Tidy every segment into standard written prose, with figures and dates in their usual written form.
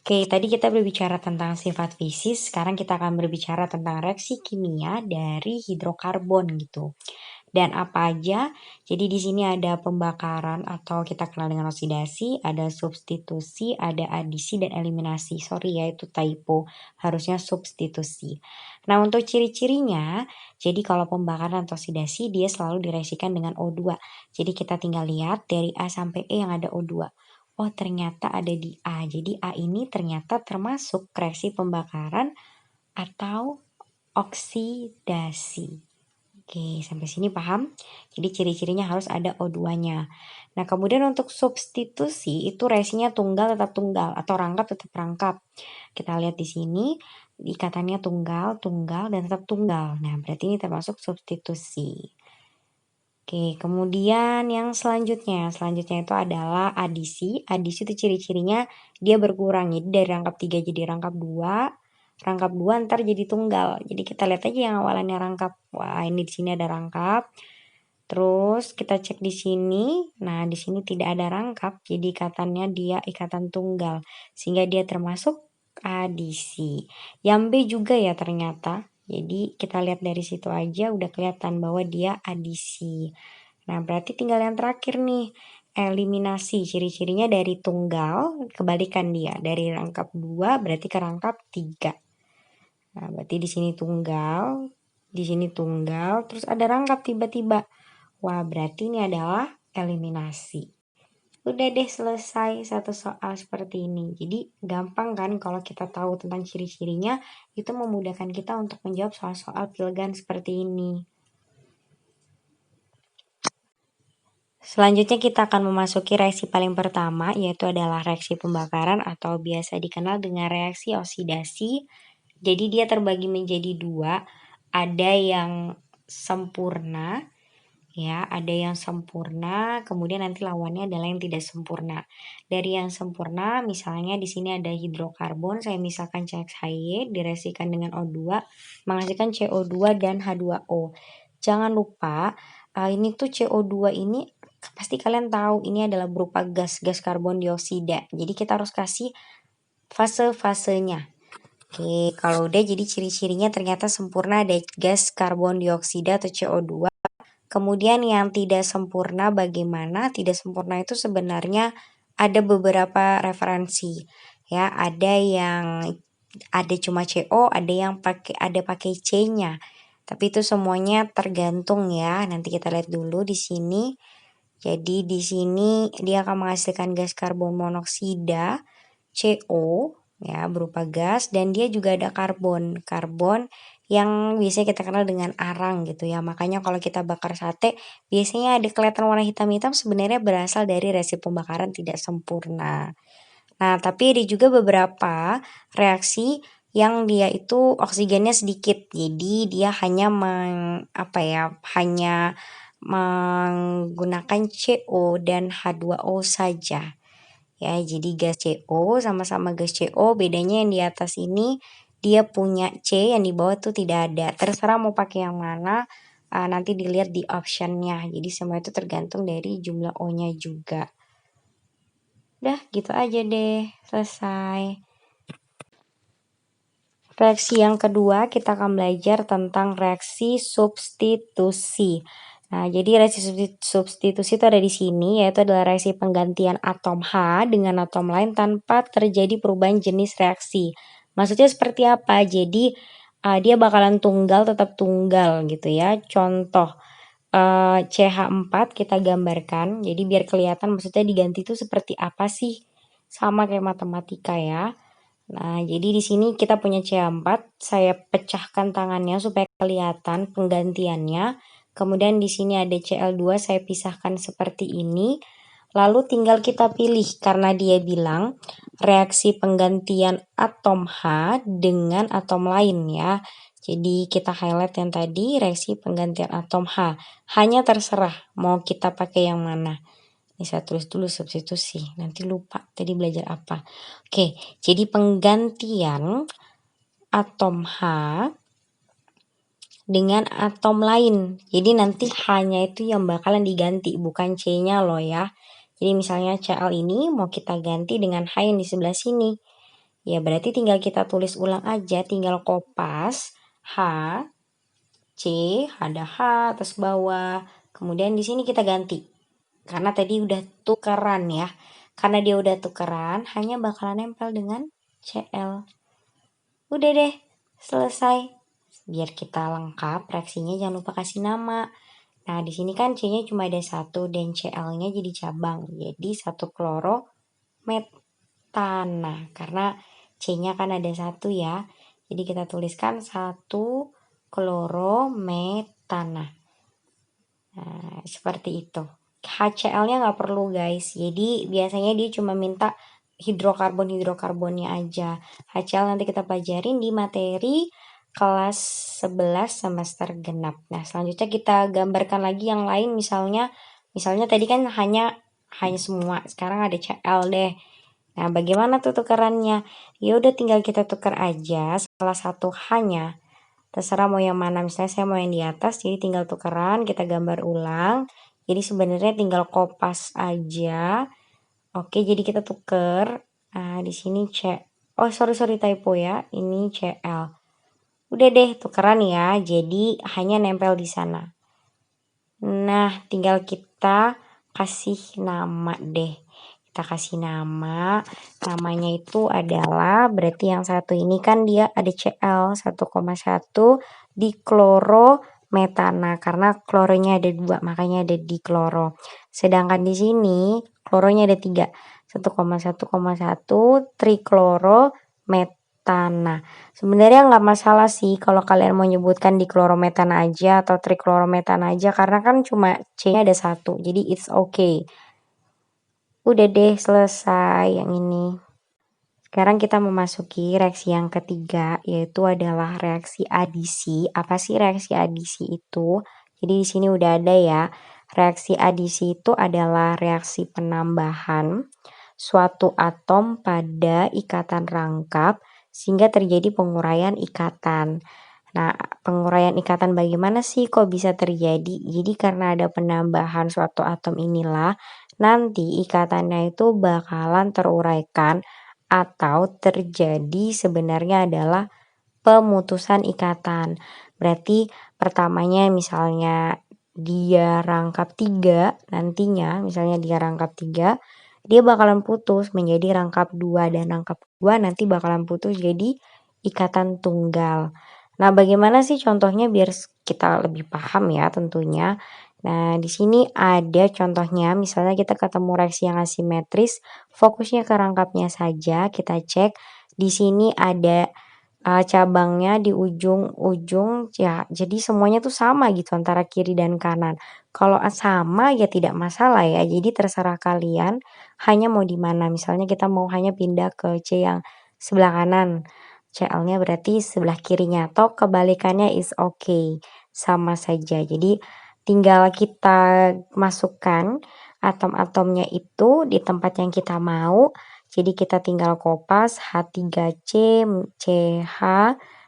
Oke, tadi kita berbicara tentang sifat fisik, sekarang kita akan berbicara tentang reaksi kimia dari hidrokarbon gitu. Dan apa aja? Jadi di sini ada pembakaran atau kita kenal dengan oksidasi, ada substitusi, ada adisi dan eliminasi. Sorry ya itu typo, harusnya substitusi. Nah, untuk ciri-cirinya, jadi kalau pembakaran atau oksidasi dia selalu direaksikan dengan O2. Jadi kita tinggal lihat dari A sampai E yang ada O2. Oh, ternyata ada di A. Jadi A ini ternyata termasuk reaksi pembakaran atau oksidasi. Oke, sampai sini paham? Jadi ciri-cirinya harus ada O2-nya. Nah, kemudian untuk substitusi itu reaksinya tunggal tetap tunggal atau rangkap tetap rangkap. Kita lihat di sini ikatannya tunggal, tunggal, dan tetap tunggal. Nah, berarti ini termasuk substitusi. Oke, kemudian yang selanjutnya itu adalah adisi. Adisi itu ciri-cirinya dia berkurang. Jadi dari rangkap 3 jadi rangkap 2, rangkap 2 ntar jadi tunggal. Jadi kita lihat aja yang awalannya rangkap. Wah, ini di sini ada rangkap. Terus kita cek di sini. Nah, di sini tidak ada rangkap. Jadi ikatannya dia ikatan tunggal. Sehingga dia termasuk adisi. Yang B juga ya ternyata. Jadi kita lihat dari situ aja udah kelihatan bahwa dia adisi. Nah, berarti tinggal yang terakhir nih, eliminasi. Ciri-cirinya dari tunggal, kebalikan dia. Dari rangkap 2 berarti ke rangkap 3. Nah, berarti di sini tunggal, terus ada rangkap tiba-tiba. Wah, berarti ini adalah eliminasi. Udah deh selesai satu soal seperti ini. Jadi gampang kan kalau kita tahu tentang ciri-cirinya, itu memudahkan kita untuk menjawab soal-soal pilihan seperti ini. Selanjutnya kita akan memasuki reaksi paling pertama, yaitu adalah reaksi pembakaran atau biasa dikenal dengan reaksi oksidasi. Jadi dia terbagi menjadi 2, ada yang sempurna, ya, ada yang sempurna, kemudian nanti lawannya adalah yang tidak sempurna. Dari yang sempurna, misalnya di sini ada hidrokarbon, saya misalkan CXHY direaksikan dengan O2, menghasilkan CO2 dan H2O. Jangan lupa, ini tuh CO2 ini pasti kalian tahu ini adalah berupa gas karbon dioksida. Jadi kita harus kasih fase-fasenya. Oke, kalau udah jadi ciri-cirinya ternyata sempurna ada gas karbon dioksida atau CO2. Kemudian yang tidak sempurna bagaimana? Tidak sempurna itu sebenarnya ada beberapa referensi. Ya, ada cuma CO, ada yang pakai C-nya. Tapi itu semuanya tergantung ya. Nanti kita lihat dulu di sini. Jadi di sini dia akan menghasilkan gas karbon monoksida, CO, ya berupa gas, dan dia juga ada karbon yang biasanya kita kenal dengan arang gitu ya. Makanya kalau kita bakar sate biasanya ada kelihatan warna hitam-hitam, sebenarnya berasal dari reaksi pembakaran tidak sempurna. Nah, tapi ada juga beberapa reaksi yang dia itu oksigennya sedikit. Jadi dia hanya hanya menggunakan CO dan H2O saja. Ya, jadi gas CO sama-sama gas CO, bedanya yang di atas ini dia punya C, yang di bawah tuh tidak ada. Terserah mau pakai yang mana, nanti dilihat di optionnya. Jadi semua itu tergantung dari jumlah O-nya juga. Udah, gitu aja deh. Selesai. Reaksi yang kedua, kita akan belajar tentang reaksi substitusi. Nah, jadi reaksi substitusi itu ada di sini, yaitu adalah reaksi penggantian atom H dengan atom lain tanpa terjadi perubahan jenis reaksi. Maksudnya seperti apa? Jadi dia bakalan tunggal tetap tunggal gitu ya. Contoh CH4 kita gambarkan. Jadi biar kelihatan maksudnya diganti itu seperti apa sih? Sama kayak matematika ya. Nah, jadi di sini kita punya CH4, saya pecahkan tangannya supaya kelihatan penggantiannya. Kemudian di sini ada Cl2, saya pisahkan seperti ini. Lalu tinggal kita pilih karena dia bilang reaksi penggantian atom H dengan atom lain ya. Jadi kita highlight yang tadi reaksi penggantian atom H. Hanya terserah mau kita pakai yang mana. Ini saya tulis dulu substitusi, nanti lupa tadi belajar apa. Oke, jadi penggantian atom H dengan atom lain. Jadi nanti H-nya itu yang bakalan diganti, bukan C-nya loh ya. Jadi misalnya Cl ini mau kita ganti dengan H yang di sebelah sini. Ya berarti tinggal kita tulis ulang aja, tinggal kopas H, C, ada H atas bawah. Kemudian di sini kita ganti. Karena tadi udah tukeran ya. Karena dia udah tukeran, hanya bakalan nempel dengan CL. Udah deh, selesai. Biar kita lengkap, reaksinya jangan lupa kasih nama. Nah, di sini kan C-nya cuma ada satu dan CL-nya jadi cabang. Jadi 1 klorometana. Karena C-nya kan ada satu ya. Jadi kita tuliskan 1 klorometana. Nah, seperti itu. HCl-nya nggak perlu guys. Jadi biasanya dia cuma minta hidrokarbonnya aja. HCl nanti kita pelajarin di materi kelas 11 semester genap. Nah, selanjutnya kita gambarkan lagi yang lain, misalnya tadi kan hanya semua. Sekarang ada Cl deh. Nah, bagaimana tuh tukerannya? Ya udah tinggal kita tukar aja salah satu H-nya. Terserah mau yang mana, misalnya saya mau yang di atas, jadi tinggal tukeran, kita gambar ulang. Jadi sebenarnya tinggal kopas aja. Oke, jadi kita tuker. Nah, di sini C. Oh, sorry typo ya. Ini CL. Udah deh, tukeran ya. Jadi hanya nempel di sana. Nah, tinggal kita kasih nama deh. Kita kasih nama. Namanya itu adalah, berarti yang satu ini kan dia ada Cl 1,1 di klorometana. Karena kloronya ada 2, makanya ada di kloro. Sedangkan di sini kloronya ada 3. 1,1,1 triklorometana. Sebenarnya nggak masalah sih kalau kalian mau nyebutkan diklorometana aja atau triklorometana aja, karena kan cuma C-nya ada satu, jadi it's okay. Udah deh, selesai yang ini. Sekarang kita memasuki reaksi yang ketiga, yaitu adalah reaksi adisi. Apa sih reaksi adisi itu? Jadi di sini udah ada ya. Reaksi adisi itu adalah reaksi penambahan suatu atom pada ikatan rangkap sehingga terjadi penguraian ikatan. Nah, penguraian ikatan bagaimana sih kok bisa terjadi? Jadi karena ada penambahan suatu atom inilah nanti ikatannya itu bakalan teruraikan atau terjadi sebenarnya adalah pemutusan ikatan. Berarti pertamanya misalnya dia rangkap 3, nantinya misalnya dia rangkap 3, dia bakalan putus menjadi rangkap 2 dan rangkap 2 nanti bakalan putus jadi ikatan tunggal. Nah, bagaimana sih contohnya biar kita lebih paham ya tentunya. Nah, di sini ada contohnya, misalnya kita ketemu reaksi yang asimetris, fokusnya ke rangkapnya saja, kita cek. Di sini ada cabangnya di ujung-ujung ya, jadi semuanya tuh sama gitu antara kiri dan kanan. Kalau sama ya tidak masalah ya, jadi terserah kalian hanya mau di mana. Misalnya kita mau hanya pindah ke C yang sebelah kanan, CL-nya berarti sebelah kirinya, atau kebalikannya is okay, sama saja. Jadi tinggal kita masukkan atom-atomnya itu di tempat yang kita mau. Jadi kita tinggal kopas H3C, CH,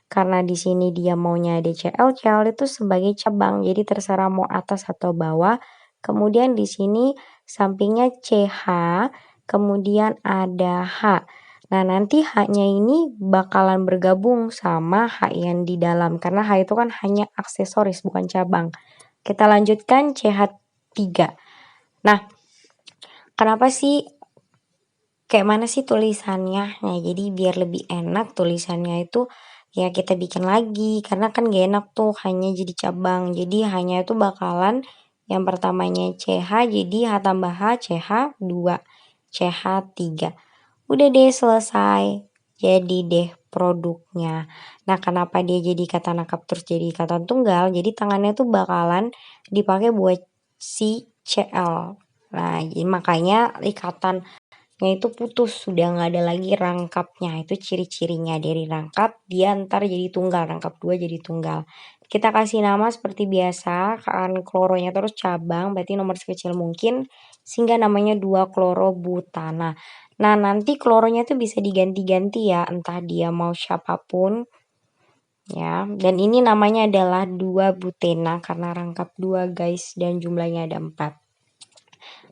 karena di sini dia maunya DCl, CL itu sebagai cabang. Jadi terserah mau atas atau bawah. Kemudian di sini sampingnya CH, kemudian ada H. Nah, nanti H-nya ini bakalan bergabung sama H yang di dalam, karena H itu kan hanya aksesoris bukan cabang. Kita lanjutkan CH3. Nah, kenapa sih kayak mana sih tulisannya? Nah, jadi biar lebih enak tulisannya itu ya kita bikin lagi, karena kan gak enak tuh hanya jadi cabang. Jadi hanya itu bakalan yang pertamanya CH jadi H tambah H, CH2, CH3. Udah deh, selesai. Jadi deh produknya. Nah, kenapa dia jadi kata nakap terus jadi ikatan tunggal? Jadi tangannya tuh bakalan dipakai buat si CL. Nah, jadi makanya ikatannya itu putus, sudah nggak ada lagi rangkapnya. Itu ciri-cirinya dari rangkap dia ntar jadi tunggal, rangkap 2 jadi tunggal. Kita kasih nama seperti biasa, kan kloronya terus cabang, berarti nomor sekecil mungkin, sehingga namanya 2-klorobutana. Nah, nanti kloronya tuh bisa diganti-ganti ya, entah dia mau siapapun ya. Dan ini namanya adalah 2-butena karena rangkap 2 guys, dan jumlahnya ada 4.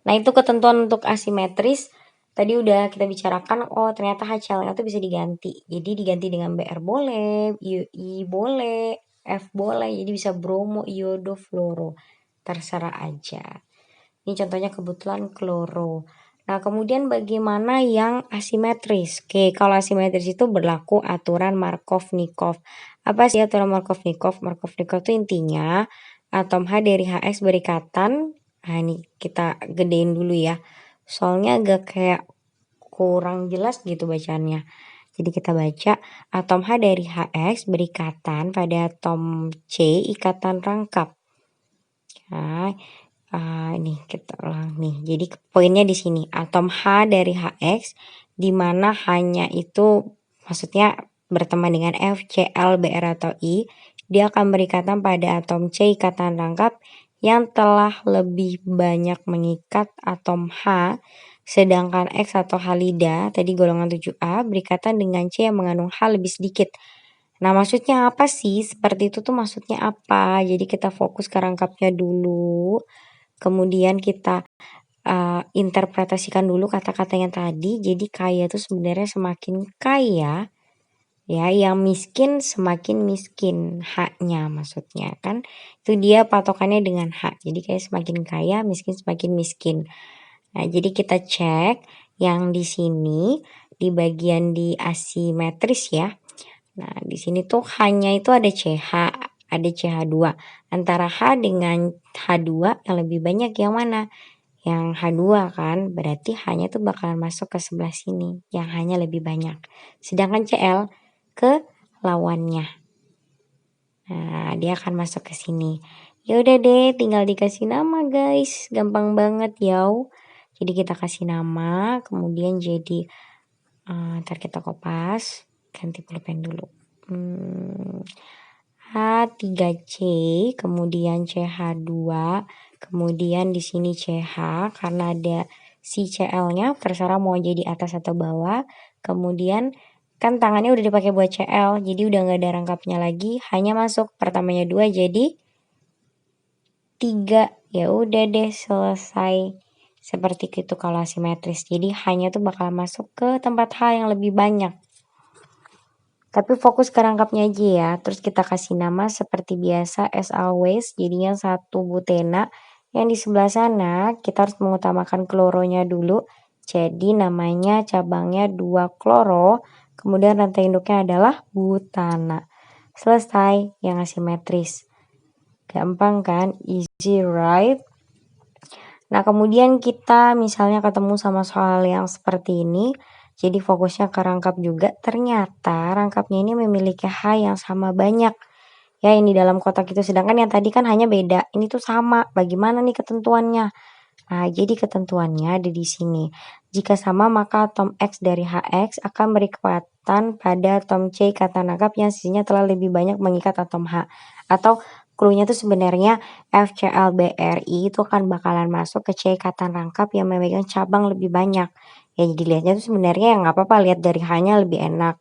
Nah, itu ketentuan untuk asimetris. tadi udah kita bicarakan, oh ternyata HCl-nya tuh bisa diganti. Jadi diganti dengan Br boleh, I boleh, F boleh, jadi bisa bromo, iodo, fluoro. Terserah aja. Ini contohnya kebetulan kloro. Nah, kemudian bagaimana yang asimetris? Oke, kalau asimetris itu berlaku aturan Markov-Nikov. Apa sih aturan Markov-Nikov? Markov-Nikov itu intinya atom H dari HX berikatan. Nah, ini kita gedein dulu ya. Soalnya agak kayak kurang jelas gitu bacaannya. Jadi kita baca atom H dari HX berikatan pada atom C ikatan rangkap. Nah, ini kita ulang nih. Jadi poinnya di sini atom H dari HX di mana hanya itu maksudnya berteman dengan F, Cl, Br atau I, dia akan berikatan pada atom C ikatan rangkap yang telah lebih banyak mengikat atom H, sedangkan X atau halida tadi golongan 7A berikatan dengan C yang mengandung H lebih sedikit. Nah, maksudnya apa sih? Seperti itu tuh maksudnya apa? Jadi kita fokus ke rangkapnya dulu. Kemudian kita interpretasikan dulu kata-kata yang tadi. Jadi kaya itu sebenarnya semakin kaya ya, yang miskin semakin miskin, H-nya maksudnya kan. Itu dia patokannya dengan H. Jadi kayak semakin kaya, miskin semakin miskin. Nah, jadi kita cek yang di sini di bagian di asimetris ya. Nah, di sini tuh hanya itu ada CH, ada CH2. Antara H dengan H2 yang lebih banyak yang mana? Yang H2 kan, berarti H-nya tuh bakalan masuk ke sebelah sini, yang hanya lebih banyak. Sedangkan Cl ke lawannya. Nah, dia akan masuk ke sini. Ya udah deh, tinggal dikasih nama guys. Gampang banget ya. Jadi kita kasih nama, kemudian jadi ntar kita kopas, ganti pulpen dulu. H3C, kemudian CH2, kemudian di sini CH karena ada si Cl-nya, terserah mau jadi atas atau bawah. Kemudian kan tangannya udah dipakai buat Cl, jadi udah nggak ada rangkapnya lagi, hanya masuk pertamanya 2 jadi 3. Ya udah deh selesai. Seperti itu kalau asimetris. Jadi hanya tuh bakal masuk ke tempat H yang lebih banyak. Tapi fokus ke rangkapnya aja ya. Terus kita kasih nama seperti biasa as always. Jadinya 1 butena. Yang di sebelah sana kita harus mengutamakan kloronya dulu. Jadi namanya cabangnya 2 kloro. Kemudian rantai induknya adalah butana. Selesai yang asimetris. Gampang kan? Easy right? Nah, kemudian kita misalnya ketemu sama soal yang seperti ini. Jadi fokusnya ke rangkap juga. Ternyata rangkapnya ini memiliki H yang sama banyak. Ya, ini dalam kotak itu. Sedangkan yang tadi kan hanya beda. Ini tuh sama. Bagaimana nih ketentuannya? Nah, jadi ketentuannya ada di sini. Jika sama, maka atom X dari HX akan berikatan pada atom C ikatan rangkap yang sisinya telah lebih banyak mengikat atom H. Atau clue-nya tuh sebenarnya FClBRI itu akan bakalan masuk ke C ikatan rangkap yang memegang cabang lebih banyak. Ya, jadi lihatnya tuh sebenarnya yang nggak apa-apa, lihat dari H-nya lebih enak.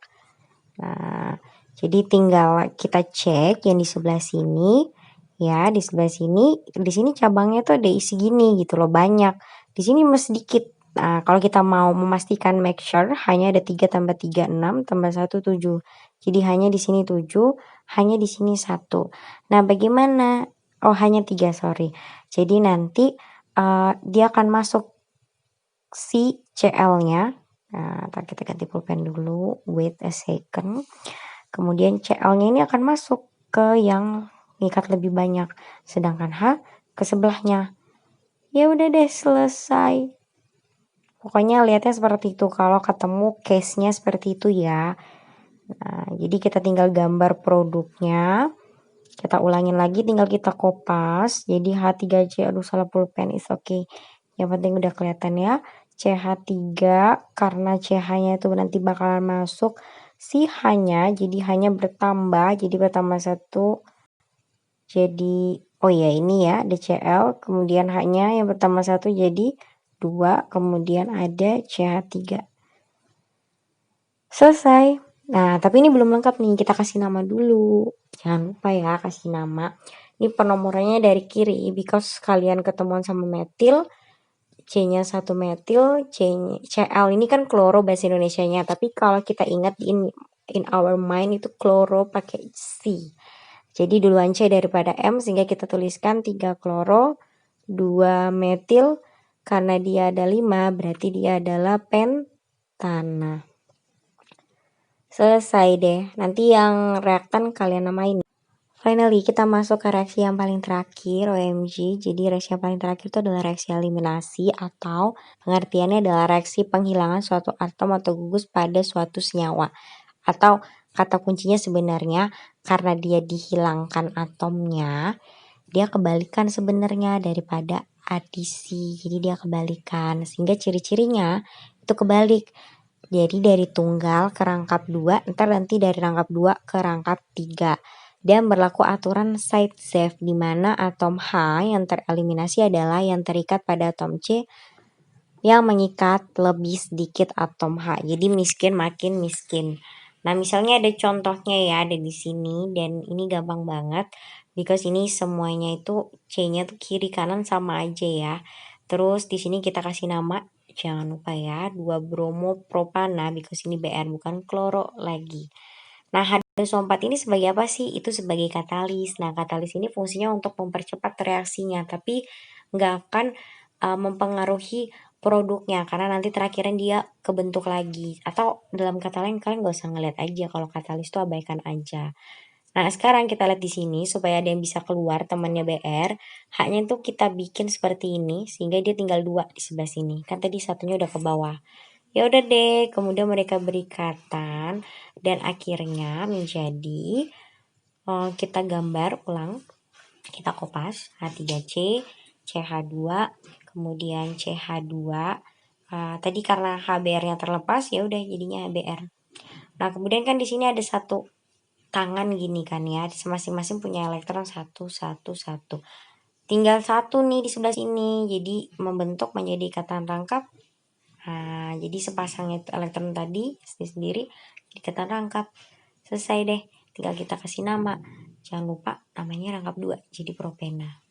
Nah, jadi tinggal kita cek yang di sebelah sini. Ya, di sebelah sini, di sini cabangnya tuh ada isi gini gitu loh, banyak. Di sini masih sedikit. Nah, kalau kita mau memastikan make sure hanya ada 3 tambah 3 6 tambah 1 7. Jadi hanya di sini 7, hanya di sini 1. Nah, bagaimana? Oh, hanya 3, sorry. Jadi nanti dia akan masuk si Cl-nya. Nah, ntar kita ganti pulpen dulu, wait a second. Kemudian Cl-nya ini akan masuk ke yang mengikat lebih banyak, sedangkan H ke sebelahnya. Ya udah deh selesai. Pokoknya lihatnya seperti itu kalau ketemu case-nya seperti itu ya. Nah, jadi kita tinggal gambar produknya. Kita ulangin lagi, tinggal kita kopas. Jadi H3C, aduh salah pulpen, is okay. Yang penting udah kelihatan ya. CH3 karena CH-nya itu nanti bakalan masuk si H-nya, jadi hanya bertambah, jadi bertambah 1. Jadi oh ya ini ya DCl, kemudian H-nya yang bertambah 1 jadi 2, kemudian ada CH3. Selesai. Nah, tapi ini belum lengkap nih, kita kasih nama dulu. Jangan lupa ya kasih nama. Ini penomorannya dari kiri, because kalian ketemuan sama metil, C-nya 1 metil, Cl ini kan kloro bahasa Indonesianya, tapi kalau kita ingat in our mind itu kloro pakai C. Jadi duluan C daripada M, sehingga kita tuliskan 3 kloro, 2 metil, karena dia ada 5 berarti dia adalah pentana. Selesai deh, nanti yang reaktan kalian namain. Finally, kita masuk ke reaksi yang paling terakhir, OMG. Jadi reaksi yang paling terakhir itu adalah reaksi eliminasi, atau pengertiannya adalah reaksi penghilangan suatu atom atau gugus pada suatu senyawa. Atau kata kuncinya sebenarnya karena dia dihilangkan atomnya, dia kebalikan sebenarnya daripada adisi. Jadi dia kebalikan, sehingga ciri-cirinya itu kebalik. Jadi dari tunggal ke rangkap 2, ntar nanti dari rangkap 2 ke rangkap 3. Dan berlaku aturan Side-Zeff, di mana atom H yang tereliminasi adalah yang terikat pada atom C yang mengikat lebih sedikit atom H. Jadi miskin makin miskin. Nah, misalnya ada contohnya ya, ada di sini, dan ini gampang banget because ini semuanya itu C-nya tuh kiri kanan sama aja ya. Terus di sini kita kasih nama, jangan lupa ya, 2 bromo propana because ini Br bukan kloro lagi. Nah, H2SO4 ini sebagai apa sih? Itu sebagai katalis. Nah, katalis ini fungsinya untuk mempercepat reaksinya, tapi nggak akan mempengaruhi produknya, karena nanti terakhiran dia kebentuk lagi. Atau dalam kata lain, kalian nggak usah ngeliat aja, kalau katalis itu abaikan aja. Nah, sekarang kita lihat di sini supaya ada yang bisa keluar temannya Br, H-nya itu kita bikin seperti ini sehingga dia tinggal 2 di sebelah sini. Kan tadi satunya udah ke bawah. Ya udah deh, kemudian mereka berikatan dan akhirnya menjadi kita gambar ulang, kita kopas H3C, CH2, kemudian CH2. Tadi karena HBr-nya terlepas ya udah jadinya HBr. Nah, kemudian kan di sini ada satu tangan gini kan ya, masing-masing punya elektron 1, 1, 1. Tinggal 1 nih di sebelah sini, jadi membentuk menjadi ikatan rangkap. Nah, jadi sepasang elektron tadi sendiri di ikatan rangkap. Selesai deh, tinggal kita kasih nama. Jangan lupa namanya rangkap 2, jadi propena.